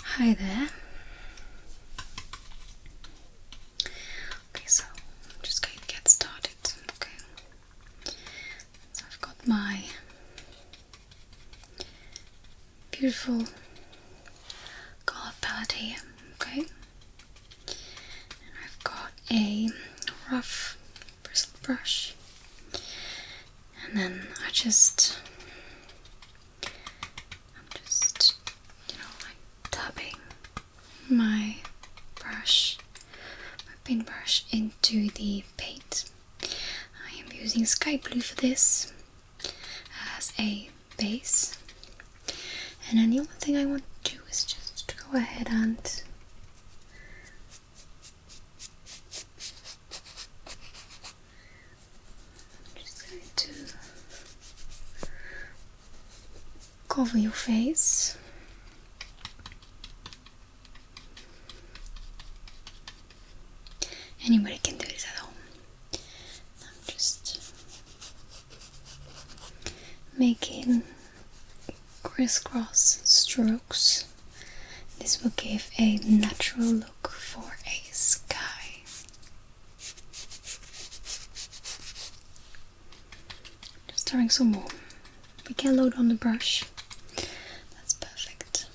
Hi there. Okay, so I'm just going to get started. Okay, so I've got my beautiful color palette here. Okay, and I've got a rough bristle brush, and then I'm just tapping my paintbrush into the paint. I am using sky blue for this as a base, and then the only thing I want to do is just to go ahead and just going to cover your face. Anybody can do this at home. I'm just making crisscross strokes. This will give a natural look for a sky. Just having some more. We can load on the brush. That's perfect.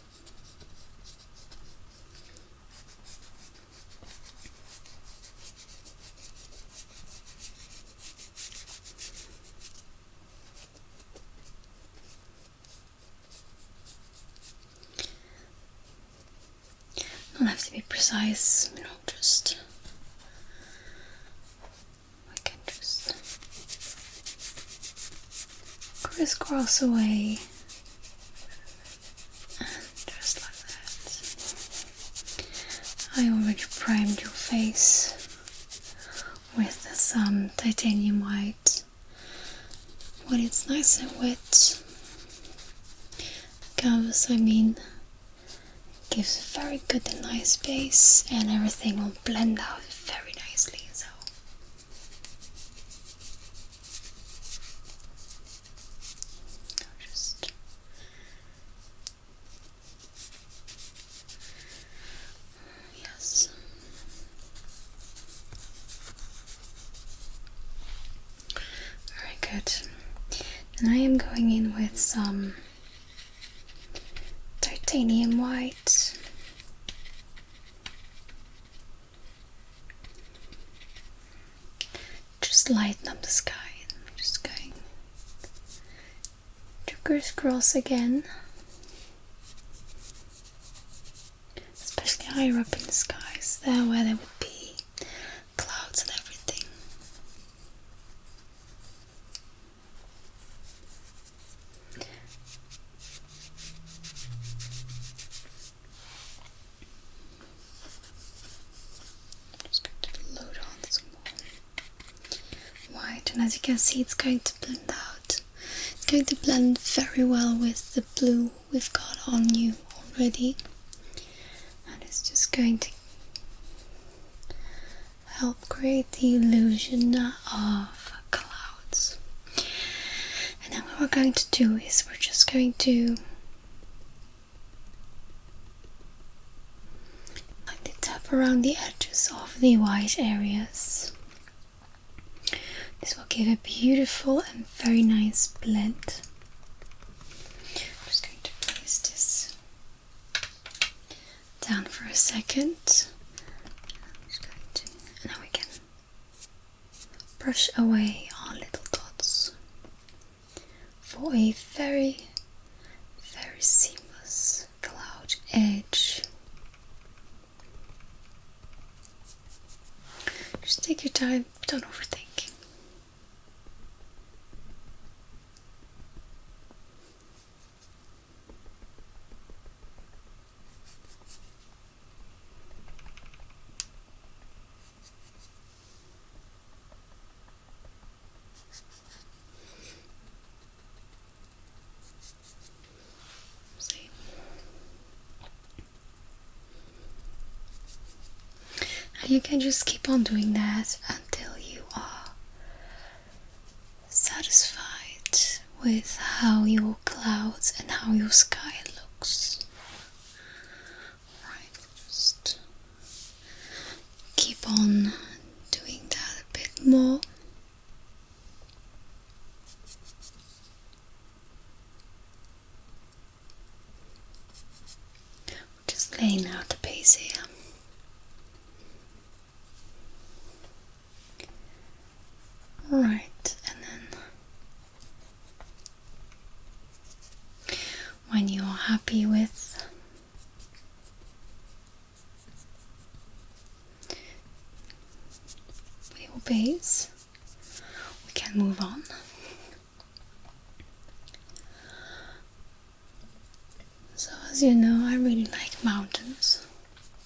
Don't have to be precise, just I can just crisscross away and just like that. I already primed your face with some titanium white. When it's nice and wet, canvas gives a very good and nice base, and everything will blend out very nicely. So just yes. Very good. And I am going in with some titanium white. Just lighten up the sky. I'm just going to crisscross again, especially higher up in the skies, there where there would be clouds and everything. And as you can see, it's going to blend out. It's going to blend very well with the blue we've got on you already, and it's just going to help create the illusion of clouds. And then what we're going to do is we're just going to lightly tap around the edges of the white areas. This will give a beautiful and very nice blend. I'm just going to place this down for a second. And now we can brush away our little dots for a very, very seamless cloud edge. Just take your time, don't overthink. You can just keep on doing that until you are satisfied with how your clouds and how your sky looks. Right, just keep on doing that a bit more. Just laying out the base here. Right, and then when you're happy with your base, we can move on. So as you know, I really like mountains,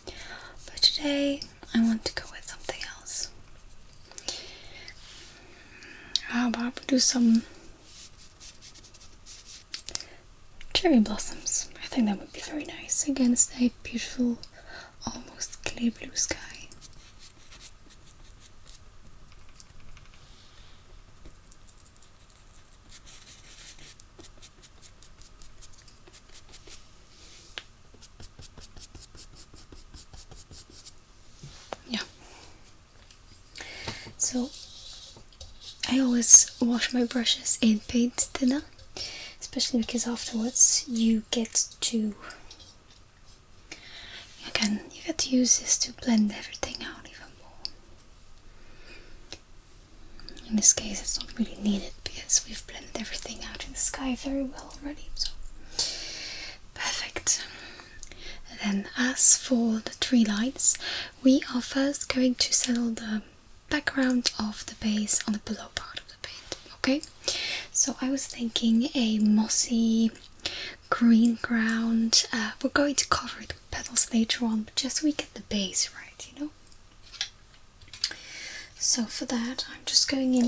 but today I want to go with something else. How about we do some cherry blossoms? I think that would be very nice against a beautiful, almost clear blue sky. Yeah. So I always wash my brushes in paint thinner, especially because afterwards you get to use this to blend everything out even more. In this case it's not really needed because we've blended everything out in the sky very well already, so perfect. And then as for the tree lights, we are first going to settle the background of the base on the below part of the paint, okay? So I was thinking a mossy green ground. We're going to cover it with petals later on, but just so we get the base right, you know? So for that, I'm just going in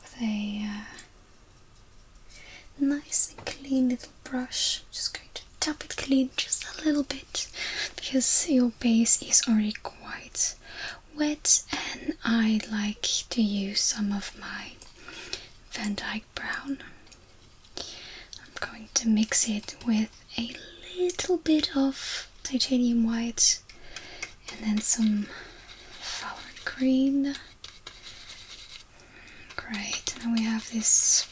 with a nice and clean little brush. Just going to tap it clean just a little bit because your base is already quite wet, and I like to use some of my Van Dyke brown. I'm going to mix it with a little bit of titanium white and then some flowered green. Great, and we have this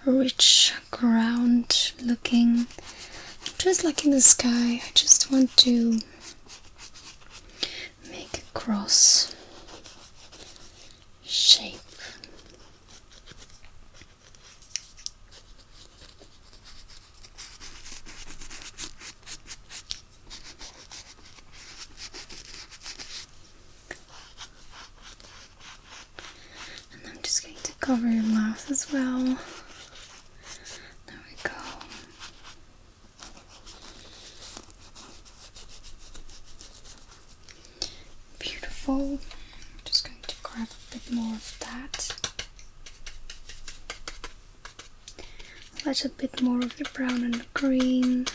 rich ground looking, just like in the sky. I just want to make a cross shape. And I'm just going to cover your mouth as well. There we go. Beautiful. I'm just going to grab a bit more of that. A little bit more of the brown and the green.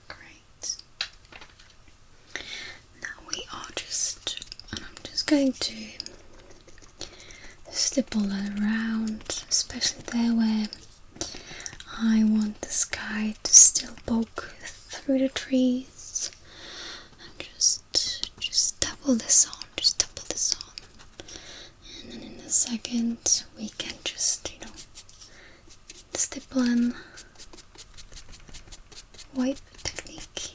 Great. Now I'm just going to stipple that around, especially there where I want the sky to still poke through the trees. And just double this on, and then in a second we can just, stipple and wipe technique.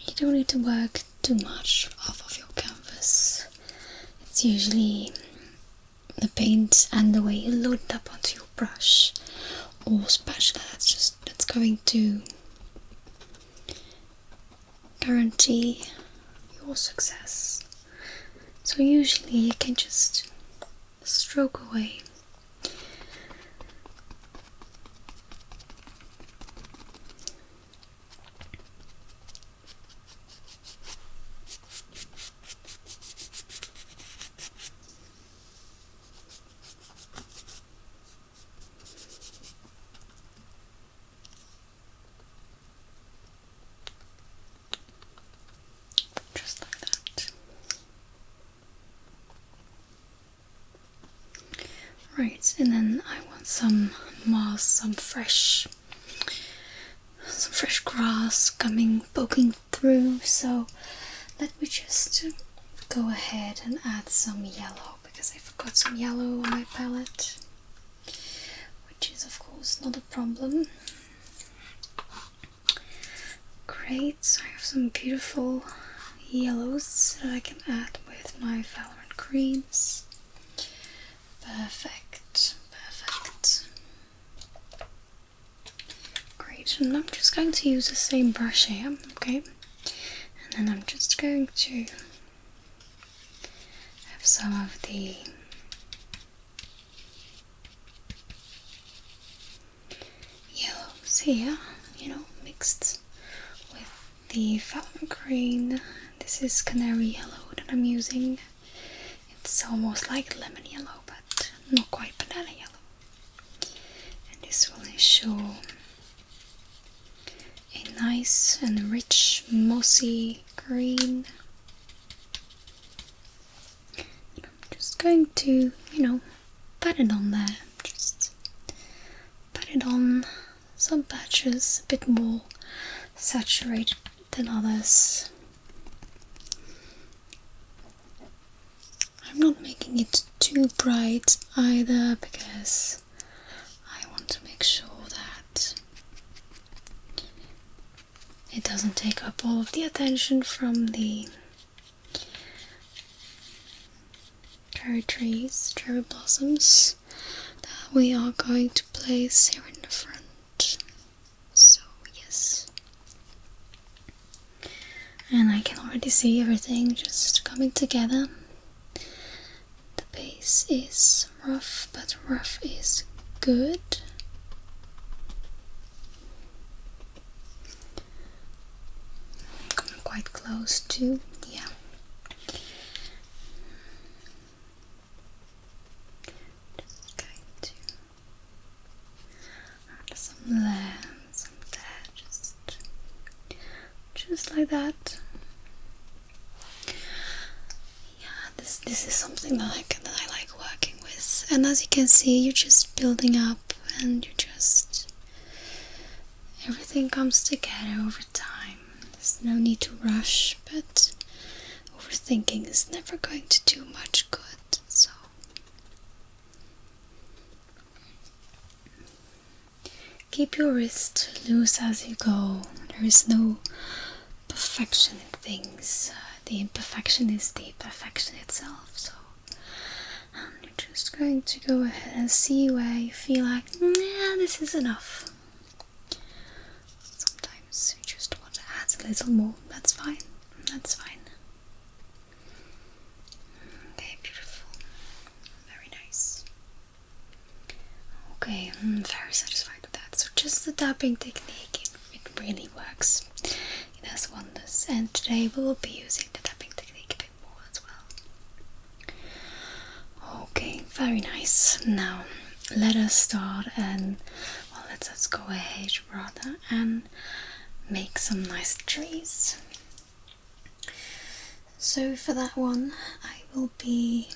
You don't need to work too much off of your canvas. It's usually the paint and the way you load it up onto your brush or spatula that's going to guarantee your success. So usually you can just stroke away. Right, and then I want some moss, some fresh grass poking through. So let me just go ahead and add some yellow, because I forgot some yellow on my palette, which is of course not a problem. Great, so I have some beautiful yellows that I can add with my Valorant greens. Perfect, perfect. Great, and I'm just going to use the same brush here, okay? And then I'm just going to have some of the yellows here, you know, mixed with the Valorant green. This is canary yellow that I'm using. It's almost like lemon yellow, but not quite banana yellow. And this will ensure a nice and rich mossy green. And I'm just going to, you know, pat it on there. Just pat it on some patches, a bit more saturated than others. I'm not making it too bright either, because I want to make sure that it doesn't take up all of the attention from the cherry trees, cherry blossoms that we are going to place here in the front. So yes, and I can already see everything just coming together. Base is rough, but rough is good. I'm coming quite close to, yeah. Just going to add some there, some there, just like that. This is something that I like working with, and as you can see, you're just building up, and everything comes together over time. There's no need to rush, but overthinking is never going to do much good. So keep your wrist loose as you go. There is no perfection in things. The imperfection is the perfection itself. So you're just going to go ahead and see where you feel like, nah, this is enough. Sometimes you just want to add a little more. That's fine. That's fine. Okay, beautiful. Very nice. Okay, I'm very satisfied with that. So just the tapping technique, it really works. It does wonders. And today we will be using the tapping technique a bit more as well. Okay, very nice. Now let us start and let's go ahead rather and make some nice trees. So for that one I will be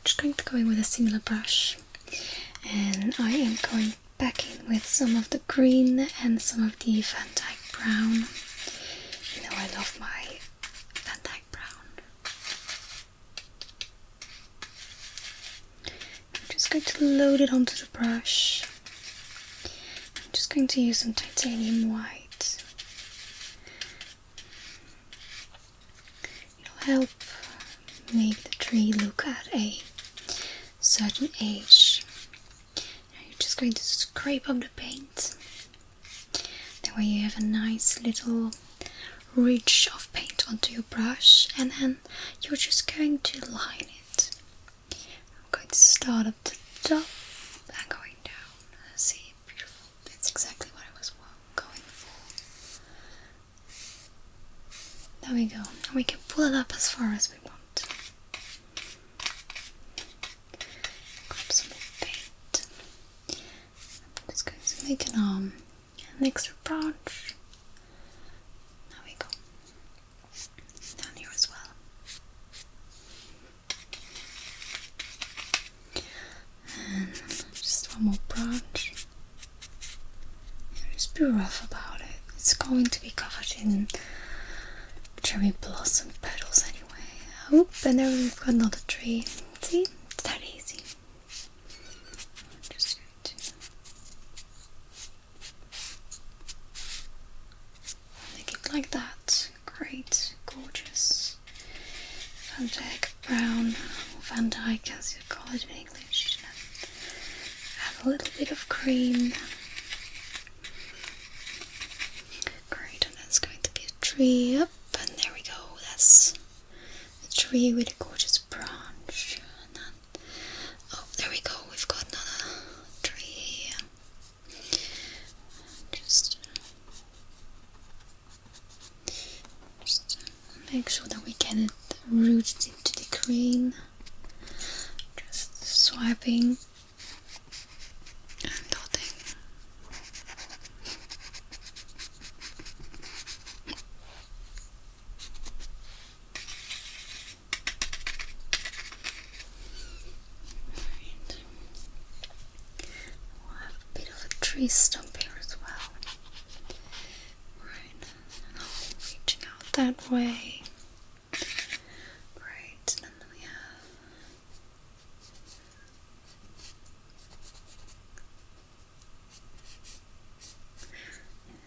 just going to go in with a similar brush, and I am going back in with some of the green and some of the Van Dyke brown. You know I love my Van Dyke brown. I'm just going to load it onto the brush. I'm just going to use some titanium white. It'll help make the tree look at a certain age. And you're just going to scrape up the paint. That way you have a nice little ridge of paint onto your brush, and then you're just going to line it. I'm going to start up the top and going down. See, beautiful. That's exactly what I was going for. There we go. And we can pull it up as far as we want. Grab some more paint. I'm just going to make an arm and an extra branch. There we go. Down here as well. rough about it. It's going to be covered in cherry blossom petals anyway. Oh, and there we've got another tree. See? It's that easy. Just going to make it like that. Great, gorgeous. Van Dyke brown, Van Dyke as you call it in English. Add a little bit of cream. Great, and that's going to be a tree up, and there we go. That's a tree with a gorgeous branch. And then, oh, there we go. We've got another tree here. Just make sure that we get it rooted into the green. Just swiping and dotting. Right. We'll have a bit of a tree stump here as well. Right. And I'll be reaching out that way. Great. And then we have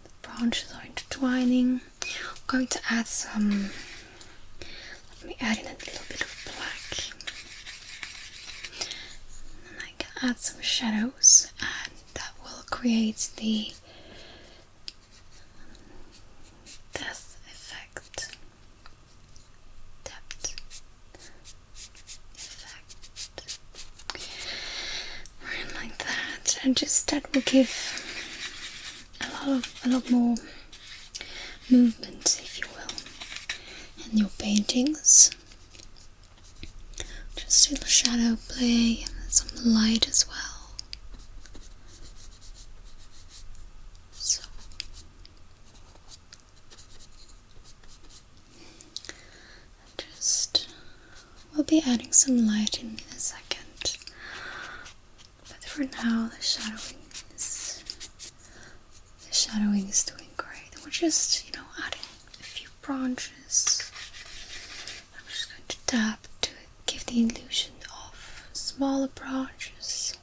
the branches are intertwining. I'm going to add some. Let me add in a little bit of black. And I can add some shadows, and that will create the depth effect. Right, like that, and just that will give a lot more movement, if you will, in your paintings. Just a little shadow play and some light as well. So just we'll be adding some light in a second. But for now the shadowing is doing great. And we're just, adding a few branches. I'm just going to tap to give the illusion of smaller branches.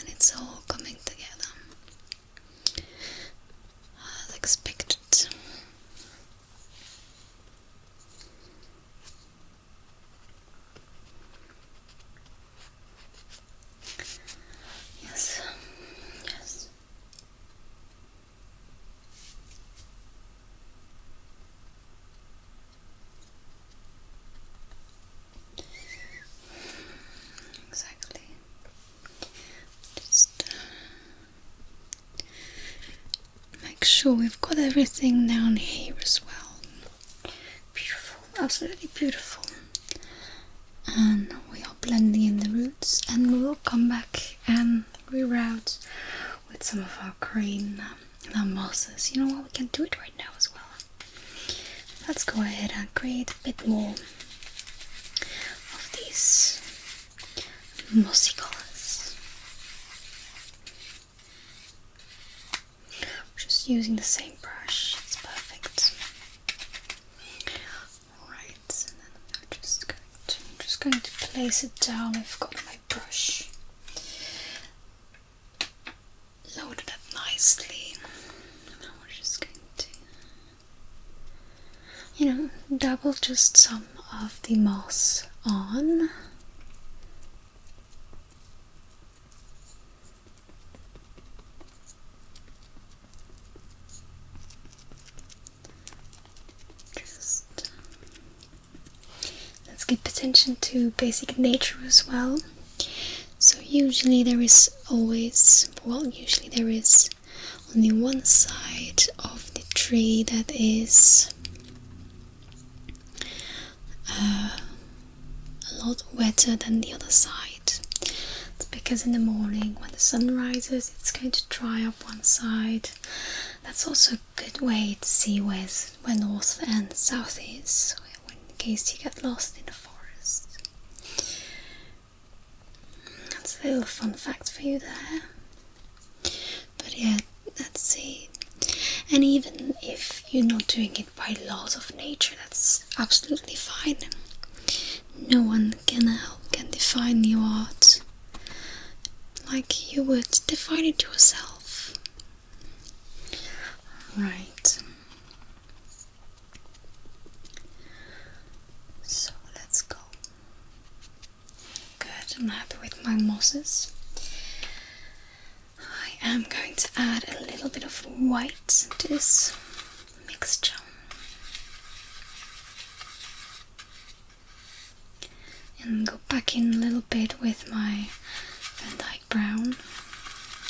And it's all coming together as expected. Yes, yes. Exactly. Just make sure we've got everything down here as well. Beautiful, absolutely beautiful. And we are blending in the roots, and we will come back and reroute with some of our green and our mosses. You know what, we can do it right now as well. Let's go ahead and create a bit more of these mossy colors. Just using the same brush, it's perfect. Alright, and then I'm just going to place it down. I've got my brush loaded up nicely. Now we're just going to, dabble just some of the moss on. Let's give attention to basic nature as well. So usually there is only one side of the tree that is a lot wetter than the other side. It's because in the morning when the sun rises it's going to dry up one side. That's also a good way to see where north and south is, in case you get lost in the forest. That's a little fun fact for you there. But yeah, let's see. And even if you're not doing it by laws of nature, that's absolutely fine. No one can define your art like you would define it yourself. Right. So let's go. Good, I'm happy with my mosses. I am going to add a little bit of white to this mixture. And go back in a little bit with my Van Dyke brown.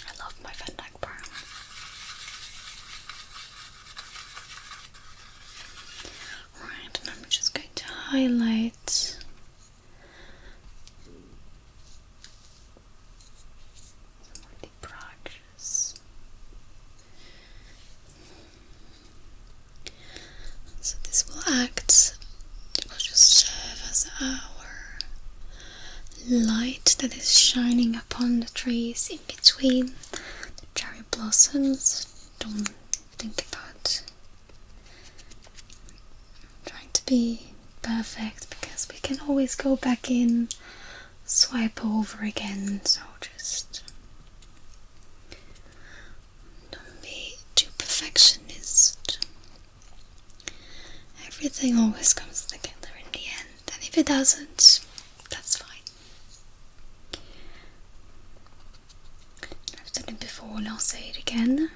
I love my Van Dyke brown. Right, and I'm just going to highlight some of the branches. So this will just serve as our light that is shining upon the trees in between the cherry blossoms. Don't think about trying to be perfect, because we can always go back in, swipe over again, so just don't be too perfectionist. Everything always comes together in the end, and if it doesn't, that's fine. I've said it before and I'll say it again.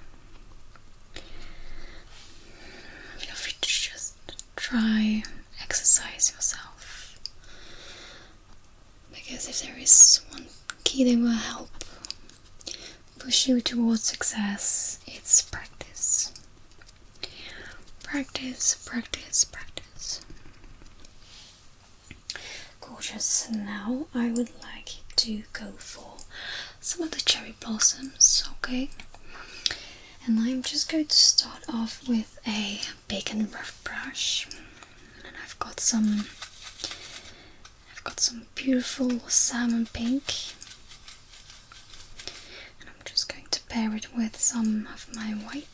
Feel free to just try, exercise yourself. Because if there is one key that will help push you towards success, it's practice. Practice, practice, practice. Gorgeous. Now I would like to go for some of the cherry blossoms, okay? And I'm just going to start off with a big and rough brush, and I've got some beautiful salmon pink, and I'm just going to pair it with some of my white.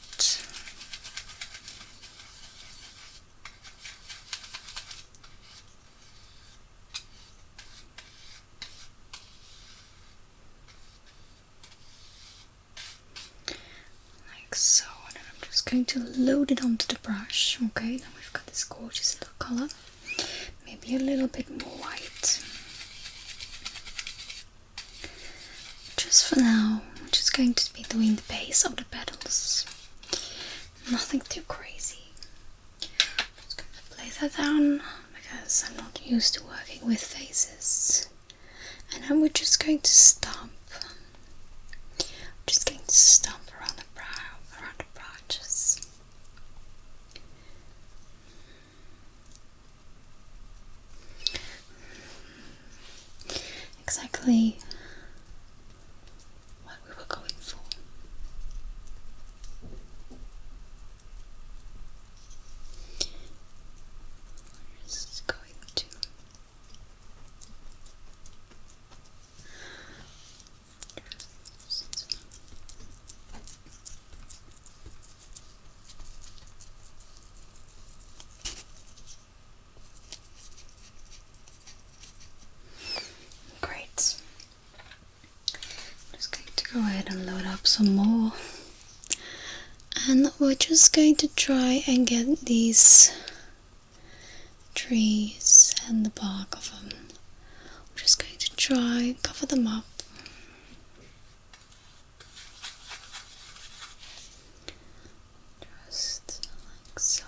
So, and then I'm just going to load it onto the brush. Okay, now we've got this gorgeous little color, maybe a little bit more white. Just for now, I'm just going to be doing the base of the petals, nothing too crazy. I'm just going to lay that down because I'm not used to working with faces, and then we're just going to stomp. Around the branches. Exactly what we were going for. We're just going to go ahead and load up some more, and we're just going to try and get these trees and the bark of them. We're just going to try and cover them up. Just like so.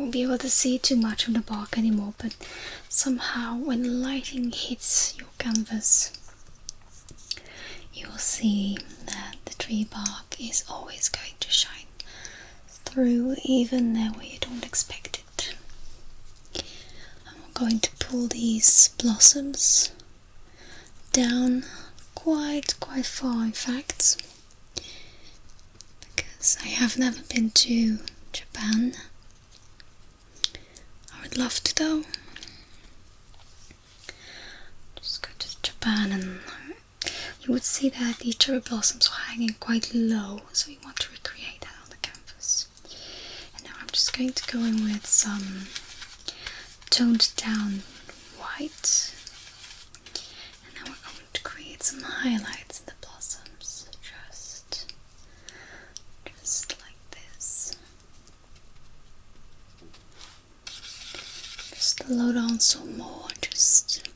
won't be able to see too much of the bark anymore, but somehow when lighting hits your canvas, you'll see that the tree bark is always going to shine through, even there where you don't expect it. I'm going to pull these blossoms down quite far, in fact, because I have never been to Japan. I would love to though. Just go to Japan and you would see that the cherry blossoms are hanging quite low, so you want to recreate that on the canvas. And now I'm just going to go in with some toned down white, and now we're going to create some highlights in the blossoms, just like this. Just load on some more, just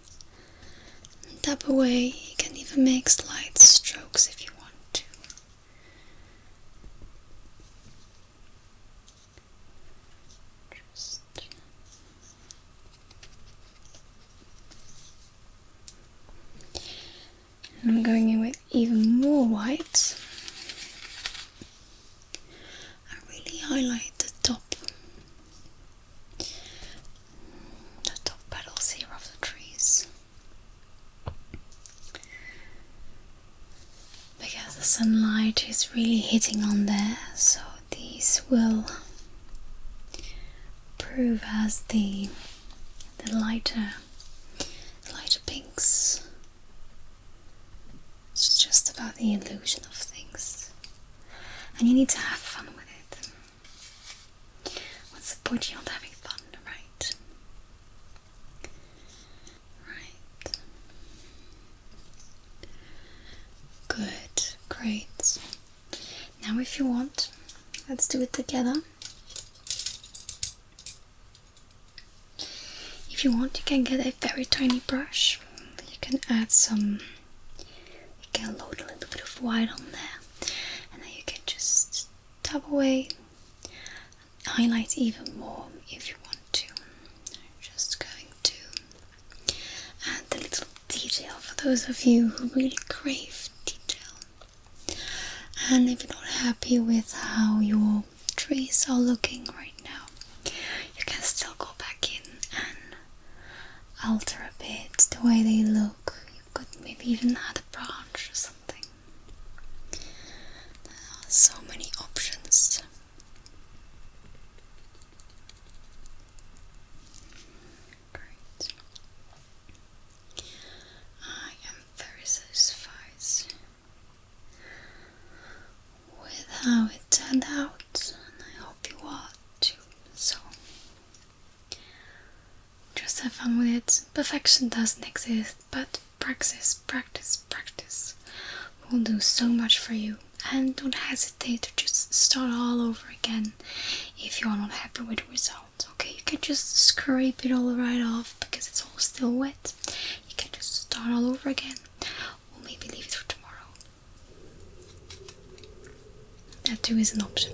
tap away. You can even make slight strokes if you want to. And I'm going in with even more white. I really highlight the top petals here of the trees, because the sunlight is really hitting on there, so these will prove as the lighter pinks. It's just about the illusion of things, and you need to have fun with it. What's the point of not having fun, right? Right. Good, great. Now if you want, let's do it together. If you want, you can get a very tiny brush. You can add some, you can load a little bit of white on there, and then you can just tap away, highlight even more if you want to. I'm just going to add the little detail for those of you who really crave detail. And if you're not happy with how your trees are looking right now, you can still go back in and alter a bit the way they look. You could maybe even add a branch or something. There are so many options. Great. I am very satisfied with how it turned out, and I hope you are too. So just have fun with it. Perfection doesn't exist, but practice will do so much for you. And don't hesitate to just start all over again if you're not happy with the result. Okay, you can just scrape it all right off because it's all still wet. You can just start all over again, or maybe leave it for tomorrow. That too is an option.